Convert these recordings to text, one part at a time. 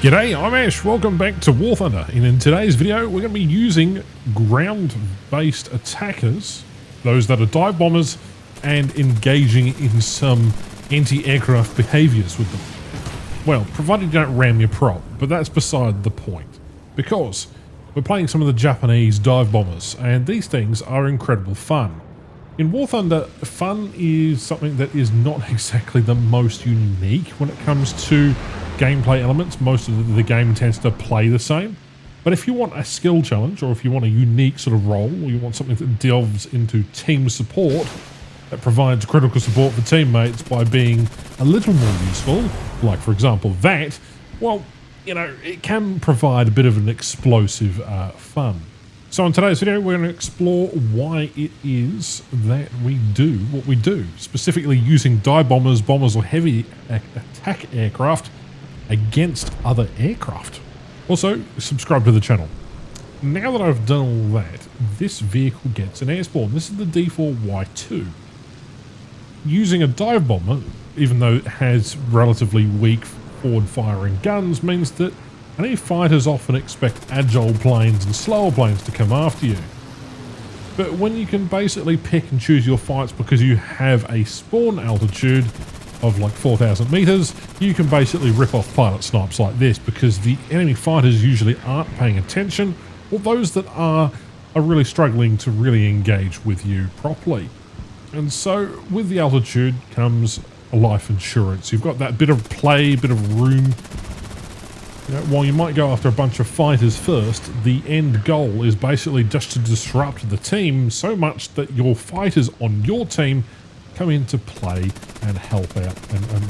G'day, I'm Ash, welcome back to War Thunder, and in today's video we're going to be using ground-based attackers, those that are dive bombers, and engaging in some anti-aircraft behaviours with them. Well, provided you don't ram your prop, but that's beside the point, because we're playing some of the Japanese dive bombers, and these things are incredible fun. In War Thunder, fun is something that is not exactly the most unique when it comes to gameplay elements. Most of the game tends to play the same. But if you want a skill challenge, or if you want a unique sort of role, or you want something that delves into team support, that provides critical support for teammates by being a little more useful, like for example that, well, you know, it can provide a bit of an explosive fun. So in today's video, we're going to explore why it is that we do what we do, specifically using dive bombers, or heavy attack aircraft against other aircraft. Also, subscribe to the channel. Now that I've done all that, this vehicle gets an airspawn. This is the D4Y2. Using a dive bomber, even though it has relatively weak forward-firing guns, means that enemy fighters often expect agile planes and slower planes to come after you. But when you can basically pick and choose your fights because you have a spawn altitude of like 4,000 meters, you can basically rip off pilot snipes like this because the enemy fighters usually aren't paying attention, or those that are really struggling to really engage with you properly. And so with the altitude comes a life insurance. You've got that bit of play, bit of room. You know, while you might go after a bunch of fighters first, the end goal is basically just to disrupt the team so much that your fighters on your team come into play and help out and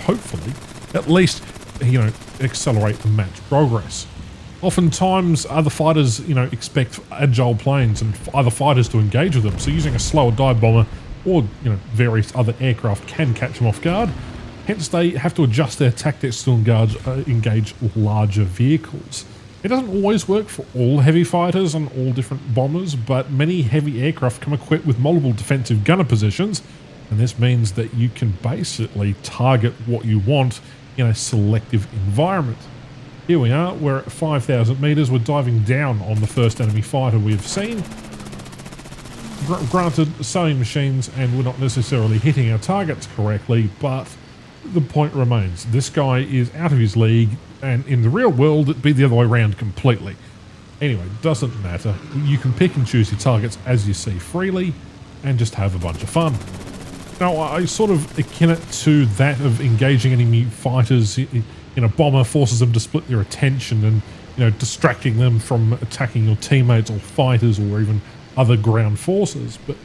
hopefully at least, you know, accelerate the match progress. Oftentimes other fighters, you know, expect agile planes and other fighters to engage with them, so using a slower dive bomber or, you know, various other aircraft can catch them off guard. Hence they have to adjust their tactics to engage larger vehicles. It doesn't always work for all heavy fighters on all different bombers, but many heavy aircraft come equipped with multiple defensive gunner positions, and this means that you can basically target what you want in a selective environment. Here we are, we're at 5,000 meters, we're diving down on the first enemy fighter we've seen. Granted, sewing machines, and we're not necessarily hitting our targets correctly, but the point remains, this guy is out of his league, and in the real world it'd be the other way around completely. Anyway, doesn't matter. You can pick and choose your targets as you see freely and just have a bunch of fun. Now, I sort of akin it to that of engaging enemy fighters in a bomber, forces them to split their attention and, you know, distracting them from attacking your teammates or fighters or even other ground forces. But,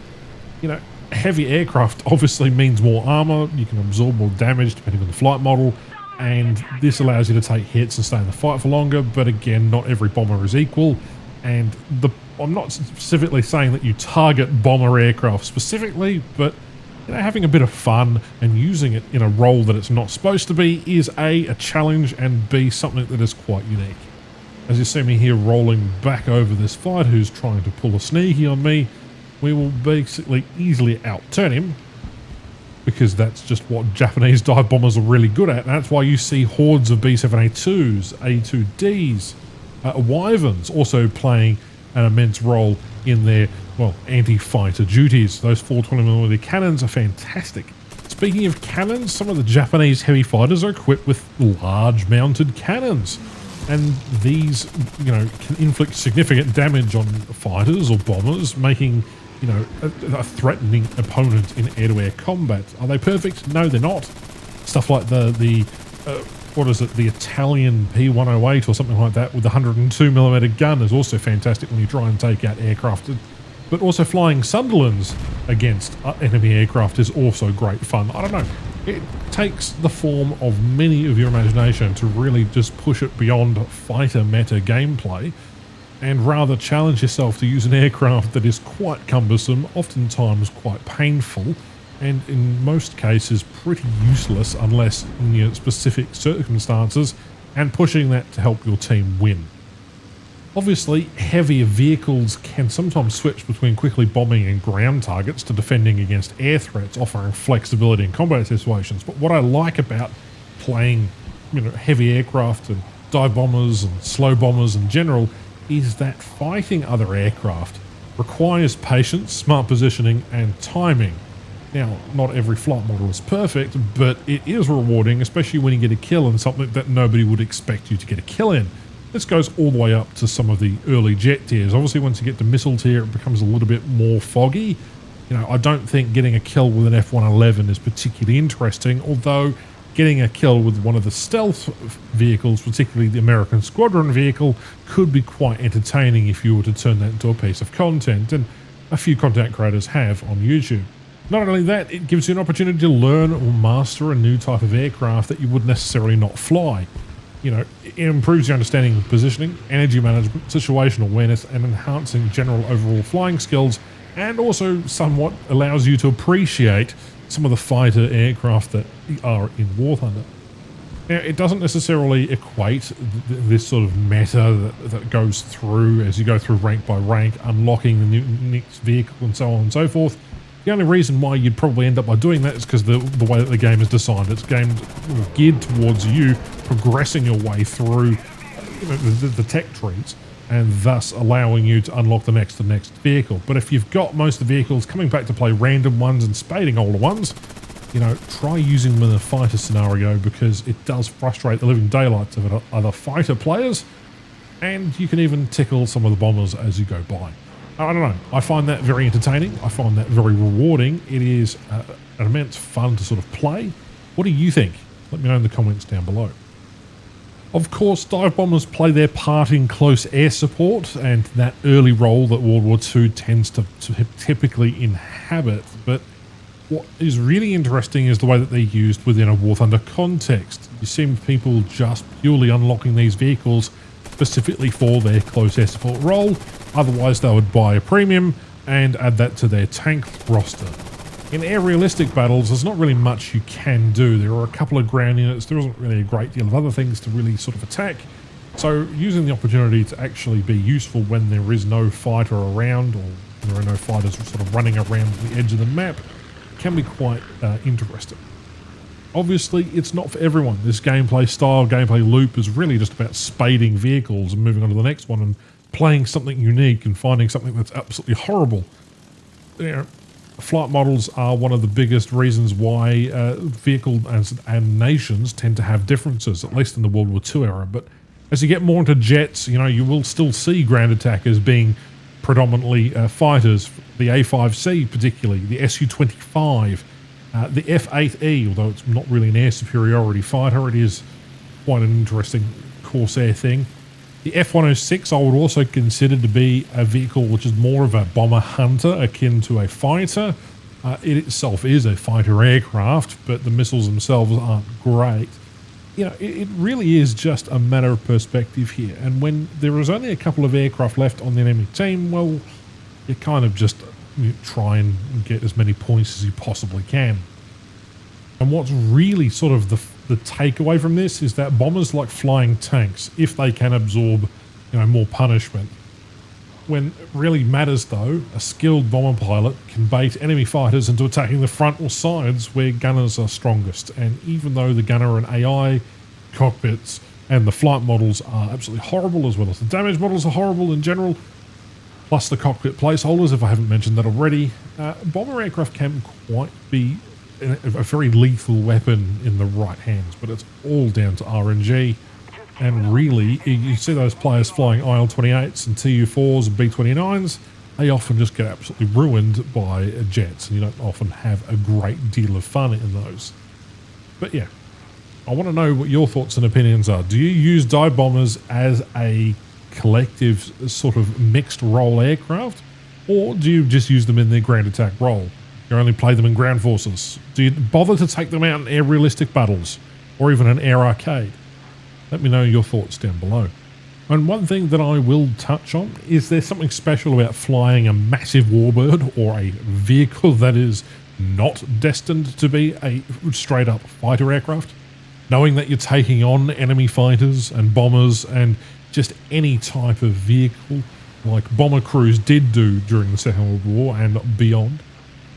you know, heavy aircraft obviously means more armor, you can absorb more damage depending on the flight model, and this allows you to take hits and stay in the fight for longer. But again, not every bomber is equal, and I'm not specifically saying that you target bomber aircraft specifically, but, you know, having a bit of fun and using it in a role that it's not supposed to be is a challenge, and B, something that is quite unique. As you see me here rolling back over this fighter who's trying to pull a sneaky on me, we will basically easily outturn him, because that's just what Japanese dive bombers are really good at. And that's why you see hordes of B-7A2s, A2Ds, Wyverns also playing an immense role in their, well, anti-fighter duties. Those 420mm cannons are fantastic. Speaking of cannons, some of the Japanese heavy fighters are equipped with large mounted cannons. And these, you know, can inflict significant damage on fighters or bombers, making, you know, a threatening opponent in air-to-air combat. Are they perfect? No, they're not. Stuff like the Italian P108 or something like that with the 102mm gun is also fantastic when you try and take out aircraft. But also flying Sunderlands against enemy aircraft is also great fun. I don't know. It takes the form of many of your imagination to really just push it beyond fighter meta gameplay, and rather challenge yourself to use an aircraft that is quite cumbersome, oftentimes quite painful, and in most cases pretty useless unless in your specific circumstances, and pushing that to help your team win. Obviously, heavier vehicles can sometimes switch between quickly bombing and ground targets to defending against air threats, offering flexibility in combat situations. But what I like about playing heavy aircraft and dive bombers and slow bombers in general is that fighting other aircraft requires patience, smart positioning, and timing. Now, not every flight model is perfect, but it is rewarding, especially when you get a kill in something that nobody would expect you to get a kill in. This goes all the way up to some of the early jet tiers. Obviously, once you get to missile tier, it becomes a little bit more foggy. I don't think getting a kill with an F-111 is particularly interesting, although getting a kill with one of the stealth vehicles, particularly the American Squadron vehicle, could be quite entertaining if you were to turn that into a piece of content, and a few content creators have on YouTube. Not only that, it gives you an opportunity to learn or master a new type of aircraft that you would necessarily not fly. It improves your understanding of positioning, energy management, situational awareness, and enhancing general overall flying skills, and also somewhat allows you to appreciate some of the fighter aircraft that are in War Thunder. Now, it doesn't necessarily equate this sort of meta that goes through as you go through rank by rank, unlocking the next vehicle and so on and so forth. The only reason why you'd probably end up by doing that is because the way that the game is designed. It's geared towards you progressing your way through the tech trees, and thus allowing you to unlock the next vehicle. But if you've got most of the vehicles coming back to play random ones and spading older ones, try using them in a fighter scenario, because it does frustrate the living daylights of other fighter players, and you can even tickle some of the bombers as you go by. I don't know. I find that very entertaining. I find that very rewarding. It is an immense fun to sort of play. What do you think? Let me know in the comments down below. Of course, dive bombers play their part in close air support and that early role that World War II tends to typically inhabit. But what is really interesting is the way that they're used within a War Thunder context. You see people just purely unlocking these vehicles specifically for their close air support role. Otherwise, they would buy a premium and add that to their tank roster. In air realistic battles, there's not really much you can do. There are a couple of ground units. There isn't really a great deal of other things to really sort of attack. So using the opportunity to actually be useful when there is no fighter around, or there are no fighters sort of running around the edge of the map, can be quite interesting. Obviously, it's not for everyone. This gameplay style, gameplay loop is really just about spading vehicles and moving on to the next one and playing something unique and finding something that's absolutely horrible. Flight models are one of the biggest reasons why vehicle and nations tend to have differences, at least in the World War II era. But as you get more into jets, you will still see ground attackers being predominantly fighters, the A5C particularly, the Su-25, the F-8E, although it's not really an air superiority fighter, it is quite an interesting Corsair thing. The F-106 I would also consider to be a vehicle which is more of a bomber hunter akin to a fighter. It itself is a fighter aircraft, but the missiles themselves aren't great. It really is just a matter of perspective here. And when there is only a couple of aircraft left on the enemy team, well, you kind of just try and get as many points as you possibly can. And what's really sort of the takeaway from this is that bombers like flying tanks if they can absorb more punishment. When it really matters though, a skilled bomber pilot can bait enemy fighters into attacking the front or sides where gunners are strongest. And even though the gunner and AI cockpits and the flight models are absolutely horrible, as well as the damage models are horrible in general, plus the cockpit placeholders, if I haven't mentioned that already, bomber aircraft can quite be a very lethal weapon in the right hands, but it's all down to RNG. And really, you see those players flying IL-28s and TU-4s and B-29s, they often just get absolutely ruined by jets, and you don't often have a great deal of fun in those. But yeah, I want to know what your thoughts and opinions are. Do you use dive bombers as a collective sort of mixed role aircraft, or do you just use them in their ground attack role? You only play them in ground forces? Do you bother to take them out in air realistic battles, or even an air arcade? Let me know your thoughts down below. And one thing that I will touch on is there's something special about flying a massive warbird or a vehicle that is not destined to be a straight up fighter aircraft. Knowing that you're taking on enemy fighters and bombers and just any type of vehicle like bomber crews did do during the Second World War and beyond.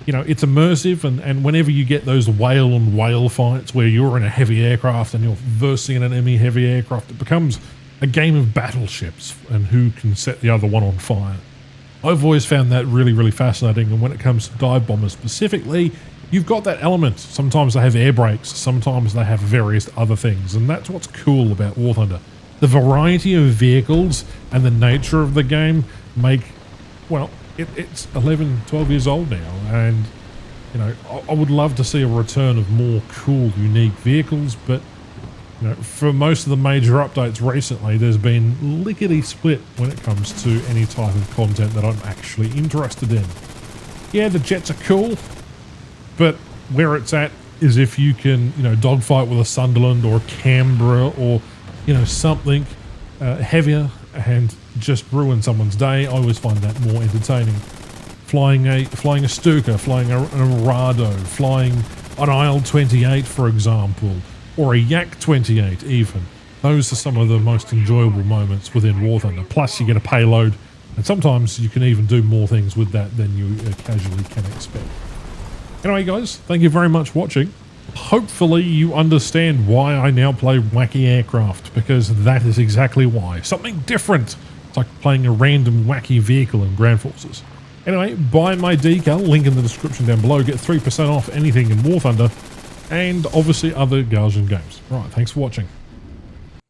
you know, it's immersive, and whenever you get those whale on whale fights where you're in a heavy aircraft and you're versing an enemy heavy aircraft, it becomes a game of battleships and who can set the other one on fire. I've always found that really, really fascinating, and when it comes to dive bombers specifically, you've got that element. Sometimes they have air brakes, sometimes they have various other things, and that's what's cool about War Thunder. The variety of vehicles and the nature of the game make, well, it's 11, 12 years old now, and you know, I would love to see a return of more cool, unique vehicles, but you know, for most of the major updates recently, there's been lickety-split when it comes to any type of content that I'm actually interested in. Yeah, the jets are cool, but where it's at is if you can, you know, dogfight with a Sunderland or a Canberra or, you know, something heavier and just ruin someone's day. I always find that more entertaining. Flying a Stuka, flying an Arado, flying an IL-28, for example, or a Yak-28 even. Those are some of the most enjoyable moments within War Thunder. Plus you get a payload, and sometimes you can even do more things with that than you casually can expect. Anyway guys, thank you very much for watching. Hopefully you understand why I now play wacky aircraft, because that is exactly why. Something different. It's like playing a random wacky vehicle in Ground Forces. Anyway, buy my decal, link in the description down below. Get 3% off anything in War Thunder, and obviously other Galsian games. Right, thanks for watching.